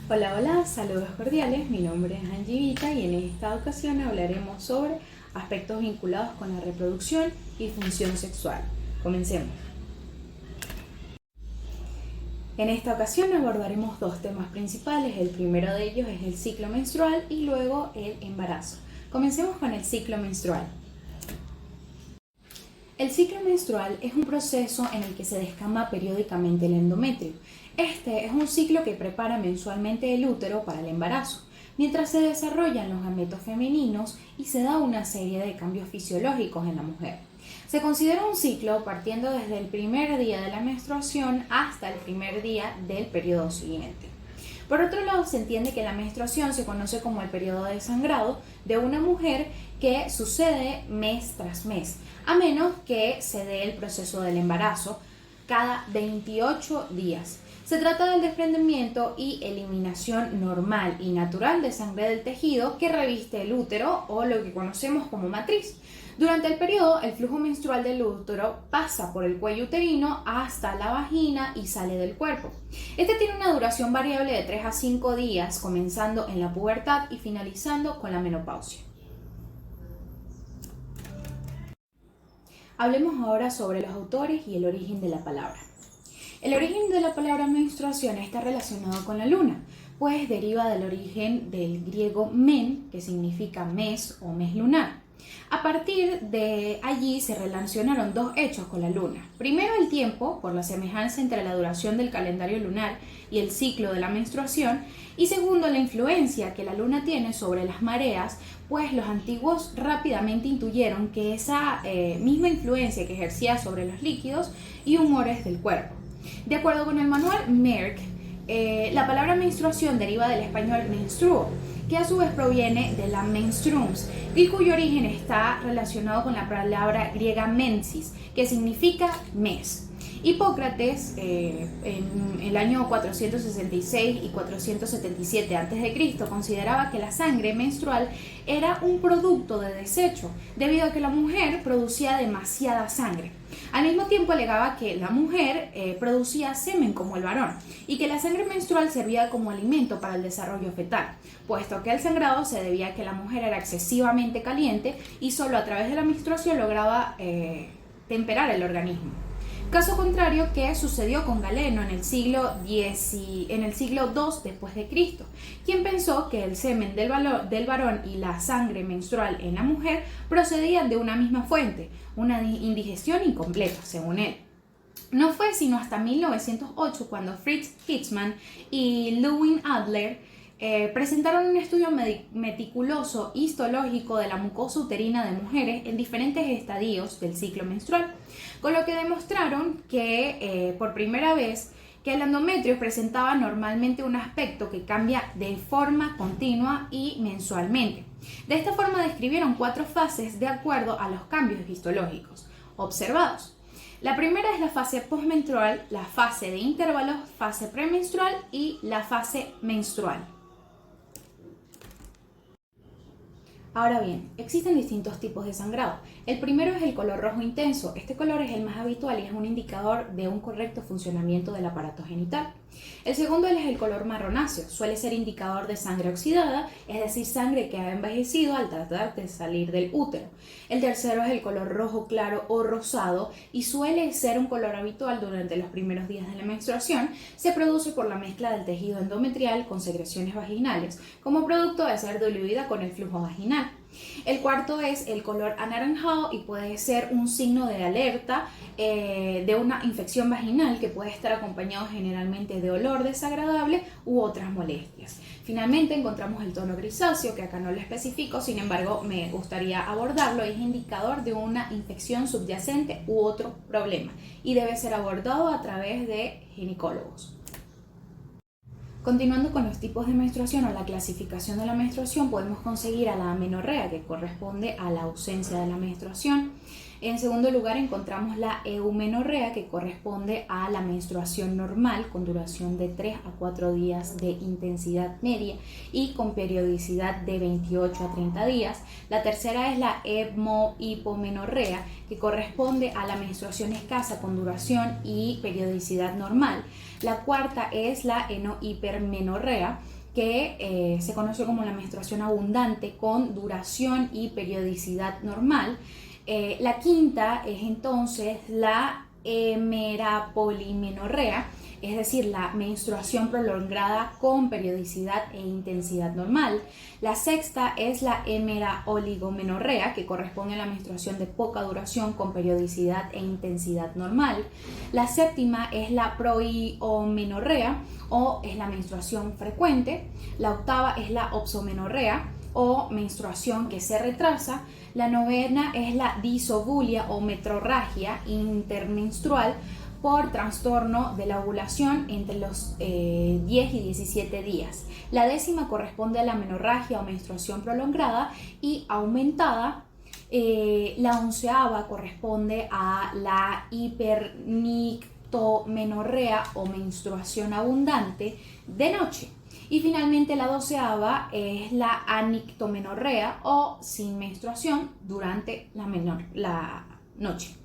Hola, hola, saludos cordiales, mi nombre es Angie Vita y en esta ocasión hablaremos sobre aspectos vinculados con la reproducción y función sexual. Comencemos. En esta ocasión abordaremos dos temas principales, el primero de ellos es el ciclo menstrual y luego el embarazo. Comencemos con el ciclo menstrual. El ciclo menstrual es un proceso en el que se descama periódicamente el endometrio. Este es un ciclo que prepara mensualmente el útero para el embarazo, mientras se desarrollan los gametos femeninos y se da una serie de cambios fisiológicos en la mujer. Se considera un ciclo partiendo desde el primer día de la menstruación hasta el primer día del periodo siguiente. Por otro lado, se entiende que la menstruación se conoce como el periodo de sangrado de una mujer que sucede mes tras mes, a menos que se dé el proceso del embarazo cada 28 días. Se trata del desprendimiento y eliminación normal y natural de sangre del tejido que reviste el útero o lo que conocemos como matriz. Durante el periodo, el flujo menstrual del útero pasa por el cuello uterino hasta la vagina y sale del cuerpo. Este tiene una duración variable de 3 a 5 días, comenzando en la pubertad y finalizando con la menopausia. Hablemos ahora sobre los autores y el origen de la palabra. El origen de la palabra menstruación está relacionado con la luna, pues deriva del origen del griego men, que significa mes o mes lunar. A partir de allí se relacionaron dos hechos con la luna. Primero, el tiempo, por la semejanza entre la duración del calendario lunar y el ciclo de la menstruación, y segundo, la influencia que la luna tiene sobre las mareas, pues los antiguos rápidamente intuyeron que esa misma influencia que ejercía sobre los líquidos y humores del cuerpo. De acuerdo con el manual Merck, la palabra menstruación deriva del español menstruo, que a su vez proviene de la menstruums, y cuyo origen está relacionado con la palabra griega mensis, que significa mes. Hipócrates, en el año 466 y 477 a.C., consideraba que la sangre menstrual era un producto de desecho, debido a que la mujer producía demasiada sangre. Al mismo tiempo alegaba que la mujer producía semen como el varón y que la sangre menstrual servía como alimento para el desarrollo fetal, puesto que el sangrado se debía a que la mujer era excesivamente caliente y solo a través de la menstruación lograba temperar el organismo. Caso contrario que sucedió con Galeno en el siglo II después de Cristo, quien pensó que el semen del varón y la sangre menstrual en la mujer procedían de una misma fuente, una indigestión incompleta, según él. No fue sino hasta 1908 cuando Fritz Hitzmann y Lewin Adler presentaron un estudio meticuloso histológico de la mucosa uterina de mujeres en diferentes estadios del ciclo menstrual, con lo que demostraron que por primera vez que el endometrio presentaba normalmente un aspecto que cambia de forma continua y mensualmente. De esta forma describieron 4 fases de acuerdo a los cambios histológicos observados. La primera es la fase postmenstrual, la fase de intervalos, fase premenstrual y la fase menstrual. Ahora bien, existen distintos tipos de sangrado. El primero es el color rojo intenso. Este color es el más habitual y es un indicador de un correcto funcionamiento del aparato genital. El segundo es el color marronáceo. Suele ser indicador de sangre oxidada, es decir, sangre que ha envejecido al tratar de salir del útero. El tercero es el color rojo claro o rosado y suele ser un color habitual durante los primeros días de la menstruación. Se produce por la mezcla del tejido endometrial con secreciones vaginales, como producto de ser diluida con el flujo vaginal. El cuarto es el color anaranjado y puede ser un signo de alerta de una infección vaginal que puede estar acompañado generalmente de olor desagradable u otras molestias. Finalmente encontramos el tono grisáceo, que acá no lo especifico, sin embargo me gustaría abordarlo, es indicador de una infección subyacente u otro problema y debe ser abordado a través de ginecólogos. Continuando con los tipos de menstruación o la clasificación de la menstruación, podemos conseguir a la amenorrea, que corresponde a la ausencia de la menstruación. En segundo lugar encontramos la eumenorrea, que corresponde a la menstruación normal con duración de 3 a 4 días de intensidad media y con periodicidad de 28 a 30 días. La tercera es la hipomenorrea, que corresponde a la menstruación escasa con duración y periodicidad normal. La cuarta es la hipermenorrea, que se conoce como la menstruación abundante con duración y periodicidad normal. La quinta es entonces la hemerapolimenorrea, es decir, la menstruación prolongada con periodicidad e intensidad normal. La sexta es la hemeraoligomenorrea, que corresponde a la menstruación de poca duración con periodicidad e intensidad normal. La séptima es la proiomenorrea, o es la menstruación frecuente. La octava es la opsomenorrea, o menstruación que se retrasa. La novena es la disovulia o metrorragia intermenstrual por trastorno de la ovulación entre los 10 y 17 días. La décima corresponde a la menorragia o menstruación prolongada y aumentada. La onceava corresponde a la hipernictomenorrea o menstruación abundante de noche. Y finalmente la doceava es la anictomenorrea o sin menstruación durante la noche.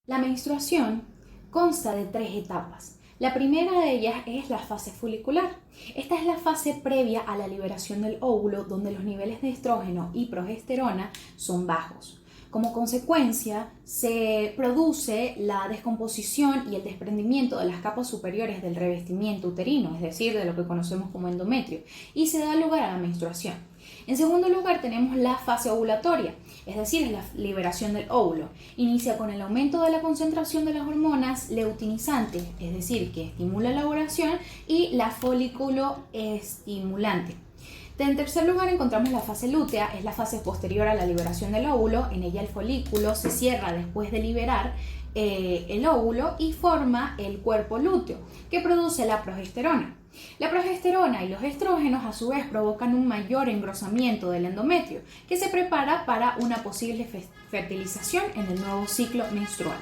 La menstruación consta de 3 etapas. La primera de ellas es la fase folicular. Esta es la fase previa a la liberación del óvulo, donde los niveles de estrógeno y progesterona son bajos. Como consecuencia, se produce la descomposición y el desprendimiento de las capas superiores del revestimiento uterino, es decir, de lo que conocemos como endometrio, y se da lugar a la menstruación. En segundo lugar, tenemos la fase ovulatoria, es decir, la liberación del óvulo. Inicia con el aumento de la concentración de las hormonas luteinizantes, es decir, que estimula la ovulación, y la folículo estimulante. En tercer lugar encontramos la fase lútea, es la fase posterior a la liberación del óvulo. En ella el folículo se cierra después de liberar el óvulo y forma el cuerpo lúteo, que produce la progesterona. La progesterona y los estrógenos a su vez provocan un mayor engrosamiento del endometrio, que se prepara para una posible fertilización en el nuevo ciclo menstrual.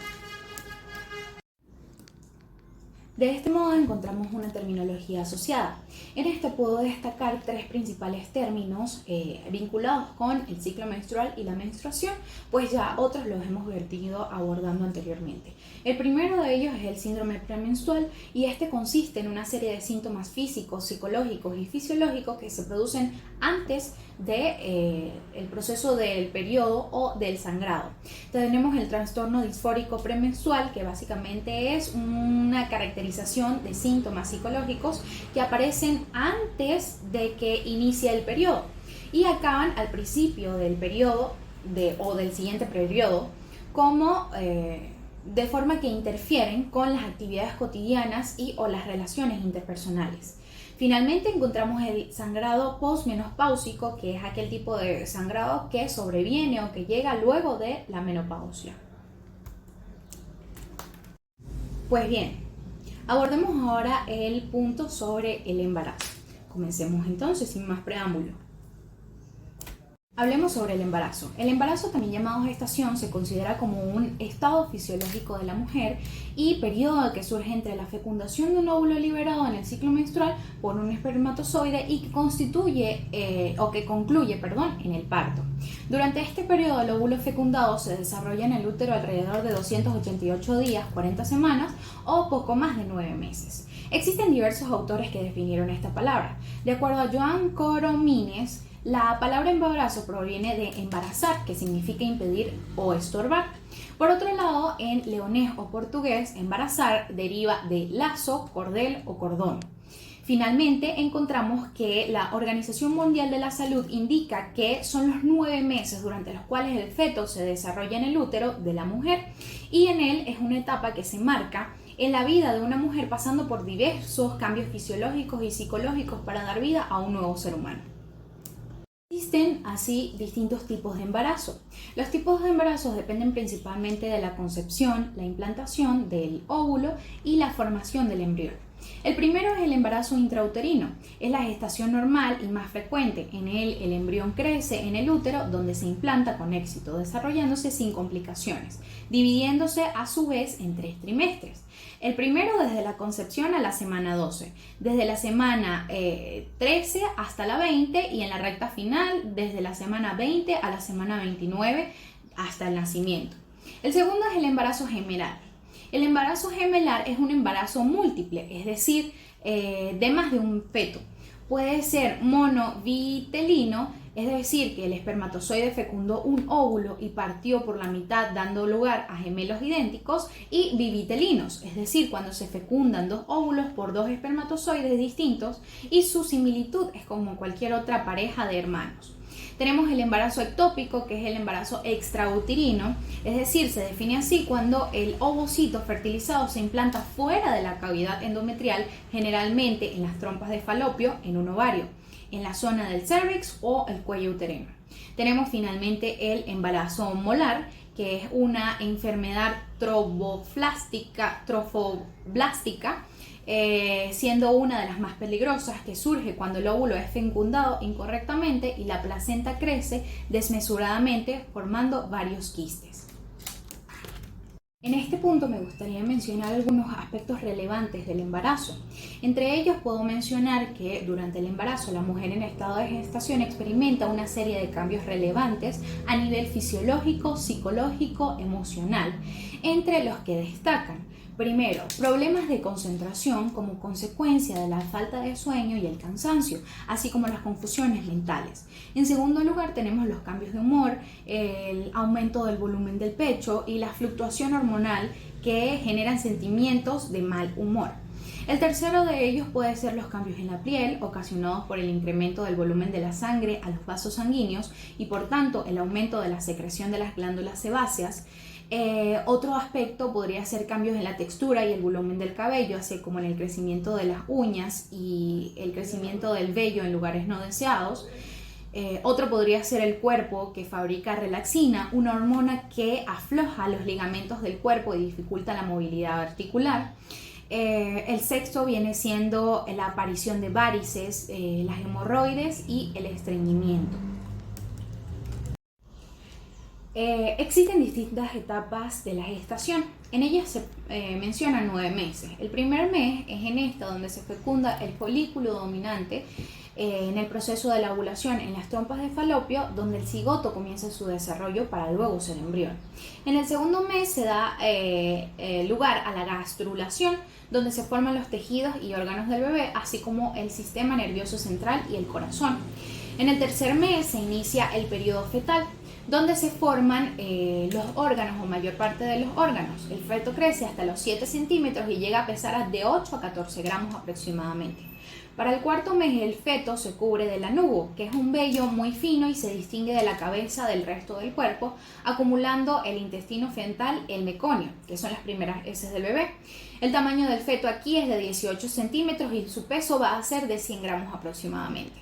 De este modo encontramos una terminología asociada. En esta puedo destacar 3 principales términos vinculados con el ciclo menstrual y la menstruación, pues ya otros los hemos vertido abordando anteriormente. El primero de ellos es el síndrome premenstrual, y este consiste en una serie de síntomas físicos, psicológicos y fisiológicos que se producen antes del proceso del periodo o del sangrado. Tenemos el trastorno disfórico premenstrual, que básicamente es una caracterización de síntomas psicológicos que aparecen antes de que inicie el periodo y acaban al principio del periodo o del siguiente periodo, como de forma que interfieren con las actividades cotidianas y o las relaciones interpersonales. Finalmente encontramos el sangrado posmenopáusico, que es aquel tipo de sangrado que sobreviene o que llega luego de la menopausia. Pues bien, abordemos ahora el punto sobre el embarazo. Comencemos entonces sin más preámbulo. Hablemos sobre el embarazo. El embarazo, también llamado gestación, se considera como un estado fisiológico de la mujer y periodo que surge entre la fecundación de un óvulo liberado en el ciclo menstrual por un espermatozoide y que concluye en el parto. Durante este periodo, el óvulo fecundado se desarrolla en el útero alrededor de 288 días, 40 semanas o poco más de 9 meses. Existen diversos autores que definieron esta palabra. De acuerdo a Joan Coromines, la palabra embarazo proviene de embarazar, que significa impedir o estorbar. Por otro lado, en leonés o portugués, embarazar deriva de lazo, cordel o cordón. Finalmente, encontramos que la Organización Mundial de la Salud indica que son los 9 meses durante los cuales el feto se desarrolla en el útero de la mujer, y en él es una etapa que se marca en la vida de una mujer pasando por diversos cambios fisiológicos y psicológicos para dar vida a un nuevo ser humano. Existen así distintos tipos de embarazo. Los tipos de embarazos dependen principalmente de la concepción, la implantación del óvulo y la formación del embrión. El primero es el embarazo intrauterino. Es la gestación normal y más frecuente. En él el embrión crece en el útero donde se implanta con éxito, desarrollándose sin complicaciones, dividiéndose a su vez en 3 trimestres. El primero desde la concepción a la semana 12, desde la semana 13 hasta la 20 y en la recta final desde la semana 20 a la semana 29 hasta el nacimiento. El segundo es el embarazo gemelar. El embarazo gemelar es un embarazo múltiple, es decir, de más de un feto. Puede ser monovitelino, es decir, que el espermatozoide fecundó un óvulo y partió por la mitad dando lugar a gemelos idénticos, y bivitelinos, es decir, cuando se fecundan 2 óvulos por 2 espermatozoides distintos y su similitud es como cualquier otra pareja de hermanos. Tenemos el embarazo ectópico, que es el embarazo extrauterino, es decir, se define así cuando el ovocito fertilizado se implanta fuera de la cavidad endometrial, generalmente en las trompas de falopio, en un ovario, en la zona del cérvix o el cuello uterino. Tenemos finalmente el embarazo molar, que es una enfermedad trofoblástica, siendo una de las más peligrosas, que surge cuando el óvulo es fecundado incorrectamente y la placenta crece desmesuradamente formando varios quistes. En este punto me gustaría mencionar algunos aspectos relevantes del embarazo. Entre ellos puedo mencionar que durante el embarazo la mujer en estado de gestación experimenta una serie de cambios relevantes a nivel fisiológico, psicológico, emocional, entre los que destacan: primero, problemas de concentración como consecuencia de la falta de sueño y el cansancio, así como las confusiones mentales. En segundo lugar, tenemos los cambios de humor, el aumento del volumen del pecho y la fluctuación hormonal que generan sentimientos de mal humor. El tercero de ellos puede ser los cambios en la piel, ocasionados por el incremento del volumen de la sangre a los vasos sanguíneos y por tanto el aumento de la secreción de las glándulas sebáceas. Otro aspecto podría ser cambios en la textura y el volumen del cabello, así como en el crecimiento de las uñas y el crecimiento del vello en lugares no deseados. Otro podría ser el cuerpo, que fabrica relaxina, una hormona que afloja los ligamentos del cuerpo y dificulta la movilidad articular. El sexto viene siendo la aparición de varices, las hemorroides y el estreñimiento. Existen distintas etapas de la gestación. En ellas se mencionan 9 meses. El primer mes es en esta donde se fecunda el folículo dominante en el proceso de la ovulación en las trompas de falopio, donde el cigoto comienza su desarrollo para luego ser embrión. En el segundo mes se da lugar a la gastrulación, donde se forman los tejidos y órganos del bebé, así como el sistema nervioso central y el corazón. En el tercer mes se inicia el periodo fetal, donde se forman los órganos o mayor parte de los órganos. El feto crece hasta los 7 centímetros y llega a pesar de 8 a 14 gramos aproximadamente. Para el cuarto mes el feto se cubre de lanugo, que es un vello muy fino y se distingue de la cabeza del resto del cuerpo, acumulando el intestino frontal, el meconio, que son las primeras heces del bebé. El tamaño del feto aquí es de 18 centímetros y su peso va a ser de 100 gramos aproximadamente.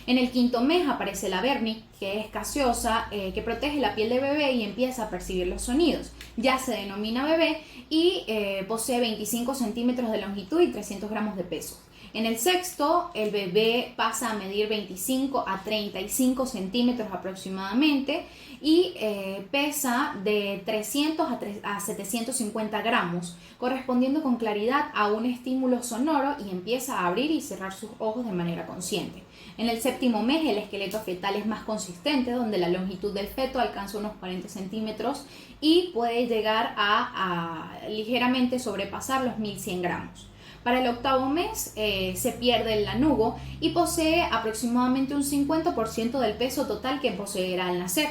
En el quinto mes aparece la verniz, que es gaseosa, que protege la piel del bebé y empieza a percibir los sonidos. Ya se denomina bebé y posee 25 centímetros de longitud y 300 gramos de peso. En el sexto, el bebé pasa a medir 25 a 35 centímetros aproximadamente y pesa de 300 a 750 gramos, correspondiendo con claridad a un estímulo sonoro y empieza a abrir y cerrar sus ojos de manera consciente. En el séptimo mes, el esqueleto fetal es más consistente, donde la longitud del feto alcanza unos 40 centímetros y puede llegar a ligeramente sobrepasar los 1100 gramos. Para el octavo mes se pierde el lanugo y posee aproximadamente un 50% del peso total que poseerá al nacer.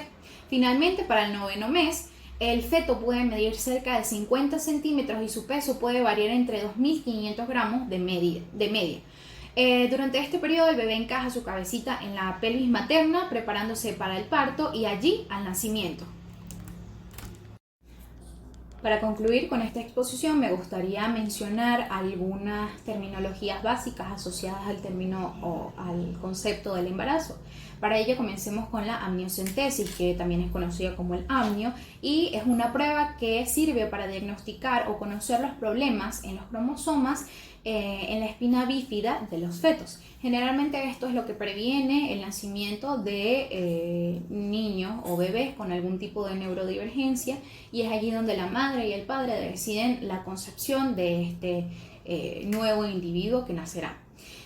Finalmente, para el noveno mes, el feto puede medir cerca de 50 centímetros y su peso puede variar entre 2.500 gramos de media. Durante este periodo el bebé encaja su cabecita en la pelvis materna, preparándose para el parto y allí al nacimiento. Para concluir con esta exposición me gustaría mencionar algunas terminologías básicas asociadas al término o al concepto del embarazo. Para ello comencemos con la amniocentesis, que también es conocida como el amnio, y es una prueba que sirve para diagnosticar o conocer los problemas en los cromosomas en la espina bífida de los fetos. Generalmente esto es lo que previene el nacimiento de niños o bebés con algún tipo de neurodivergencia, y es allí donde la madre y el padre deciden la concepción de este nuevo individuo que nacerá.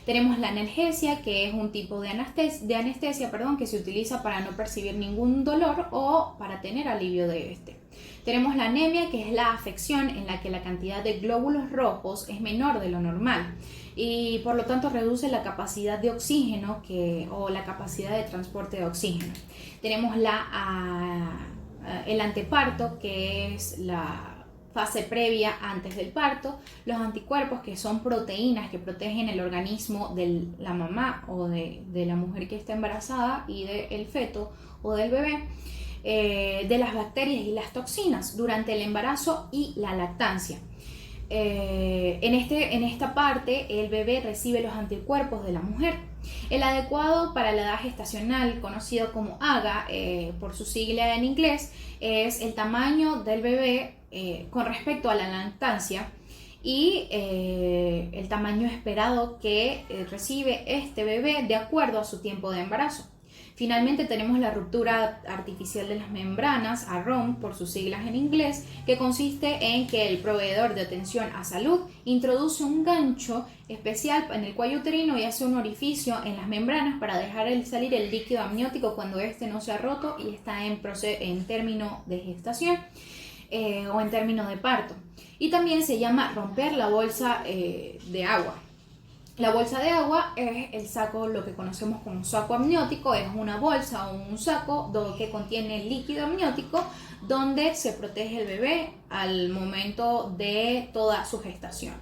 Tenemos la analgesia, que es un tipo de anestesia, que se utiliza para no percibir ningún dolor o para tener alivio de este. Tenemos la anemia, que es la afección en la que la cantidad de glóbulos rojos es menor de lo normal y por lo tanto reduce la capacidad de oxígeno o la capacidad de transporte de oxígeno. Tenemos el anteparto, que es la fase previa antes del parto, los anticuerpos, que son proteínas que protegen el organismo de la mamá o de la mujer que está embarazada y del feto o del bebé, de las bacterias y las toxinas durante el embarazo y la lactancia. En esta parte el bebé recibe los anticuerpos de la mujer. El adecuado para la edad gestacional, conocido como AGA por su sigla en inglés, es el tamaño del bebé con respecto a la lactancia y el tamaño esperado que recibe este bebé de acuerdo a su tiempo de embarazo. Finalmente tenemos la ruptura artificial de las membranas, AROM por sus siglas en inglés, que consiste en que el proveedor de atención a salud introduce un gancho especial en el cuello uterino y hace un orificio en las membranas para dejar salir el líquido amniótico cuando este no se ha roto y está en término de gestación o en término de parto. Y también se llama romper la bolsa de agua. La bolsa de agua es el saco, lo que conocemos como saco amniótico, es una bolsa o un saco que contiene líquido amniótico donde se protege el bebé al momento de toda su gestación.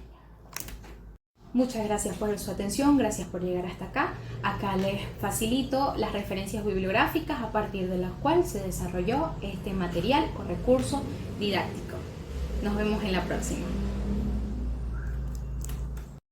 Muchas gracias por su atención, gracias por llegar hasta acá. Acá les facilito las referencias bibliográficas a partir de las cuales se desarrolló este material o recurso didáctico. Nos vemos en la próxima.